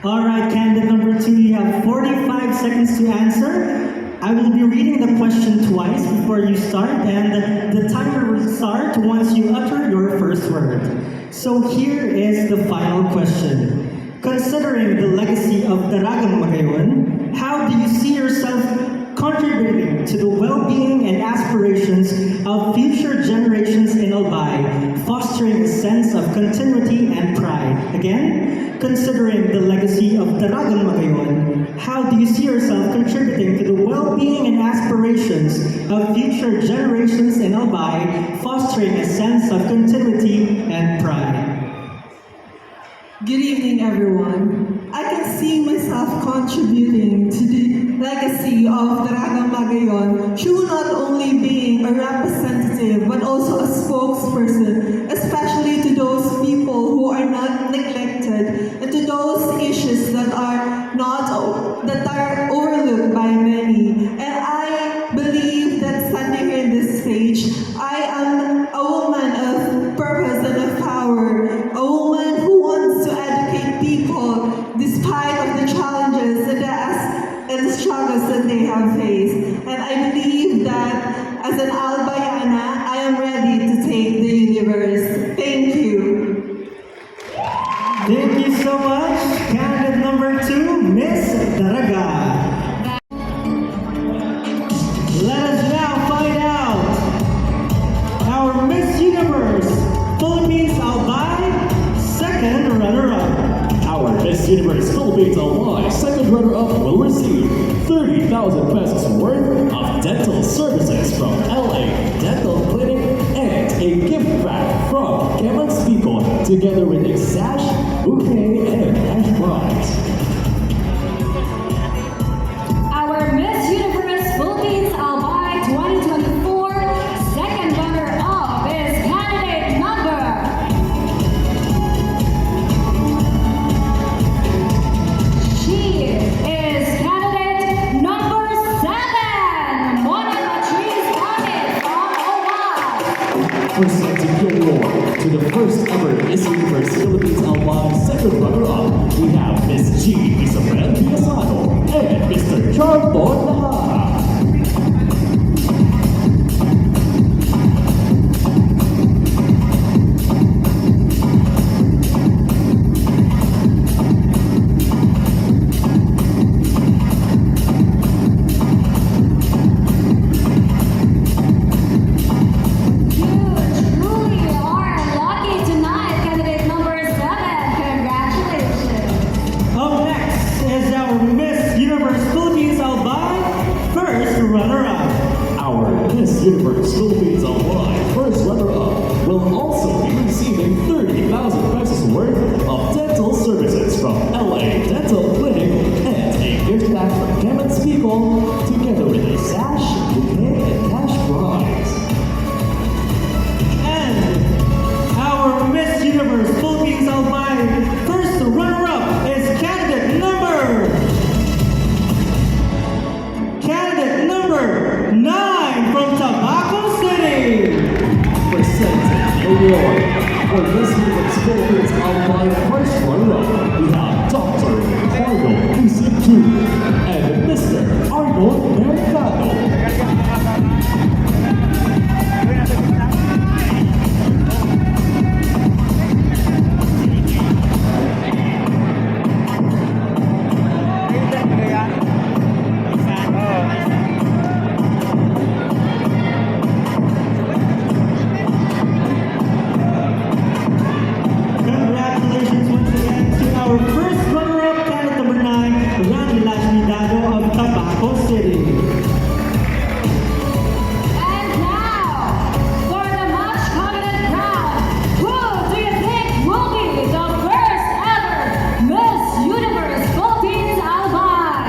Alright, candidate number 2, you have 45 seconds to answer. I will be reading the question twice before you start, and the timer will start once you utter your first word. So here is the final question. Considering the legacy of Daraga Magayon, how do you see yourself contributing to the well-being and aspirations of future generations in Albay, fostering a sense of continuity and pride? Again, considering the legacy of Daraga Magayon, how do you see yourself contributing to the well-being and aspirations of future generations in Albay, fostering a sense of continuity and pride? Good evening, everyone. I can see myself contributing to the legacy of Daraga Magayon through not only being a representative but also a spokesperson, especially to those people who are not neglected and to those issues that are overlooked by many. And I believe that standing here in this stage, I am a woman of purpose and of power, a woman who wants to educate people despite of the challenges and the struggles that they have faced. And I believe that as an Albayana, I am ready to take the universe. Thank you. Thank you so much. Candidate number 2, Miss Daraga. Let us now find out our Miss Universe Philippines-Albay second runner-up. Our Miss Universe Philippines-Albay second runner-up will receive 30,000 pesos worth of dental services from LA Dental Clinic and a gift bag from Gamit, together with a sash, bouquet, and cash prize. Our Miss Universe Philippines-Albay 2024 second runner-up is candidate number... She is candidate number 7, Patrice from Oman. Presenting your award to the first ever Miss Universe Philippines-Albay second runner-up, we have Miss G. Isabel Piasano and Mr. Charlton Nahara. Universe Philippines-Albay first runner-up will also be receiving 30,000 pesos worth of dental services from LA Dental Clinic and a gift bag from Gamit together with a sash, bouquet, and cash prize. And our Miss Universe Philippines-Albay first runner-up is candidate number 9 from Tabaco City. Presenting the award for Miss Universe Philippines-Albay first runner-up, we have Dr. Arnold Isip and Mr. Arnold Mercado. Congratulations once again to our first runner-up, candidate number 9, of Tabaco City. And now, for the much coveted crown, who do you think will be the first ever Miss Universe Philippines-Albay?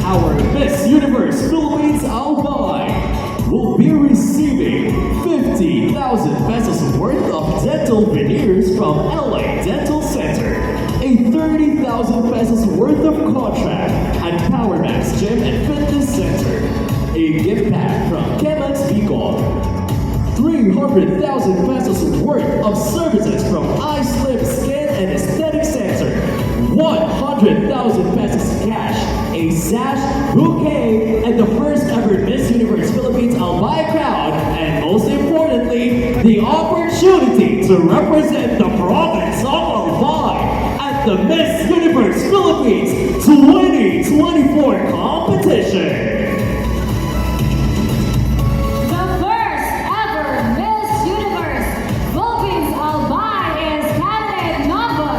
Our Miss Universe Philippines-Albay will be receiving 50,000 pesos worth of dental veneers from LA Dental Center, a 30,000 pesos worth of contract at PowerMax Gym and Fitness Center, a gift pack from Gamit, 300,000 pesos worth of services from iSlip Skin and Aesthetic Center, 100,000 pesos cash, a sash, bouquet, and the first ever Miss Universe Philippines-Albay crown, and most importantly, the opportunity to represent the province of Albay at the Miss Universe Philippines 2024 competition. The first ever Miss Universe Philippines-Albay is candidate number.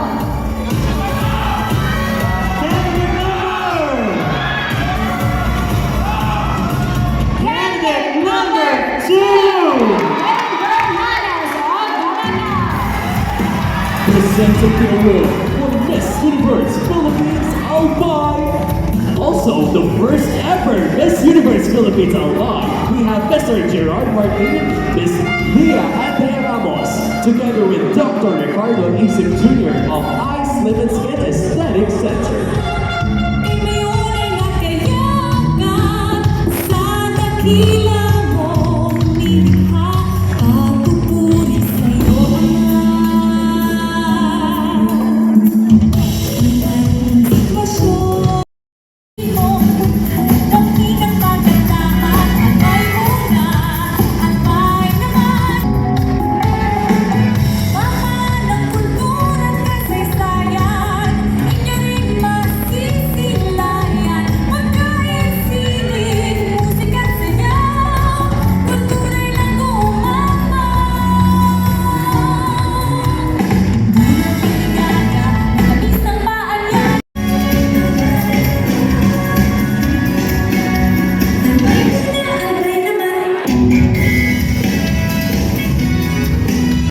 Candidate number 2! Bernales of Daraga. Presenting the award for Miss Universe Philippines-Albay. Also, the first ever Miss Universe Philippines-Albay, we have Mr. Gerard Martin, Miss Leah Andrea Ramos, together with Dr. Ricardo Isip Jr. of Eyes, Lip and Skin Aesthetic Center. May unay na kayakan sa dakila.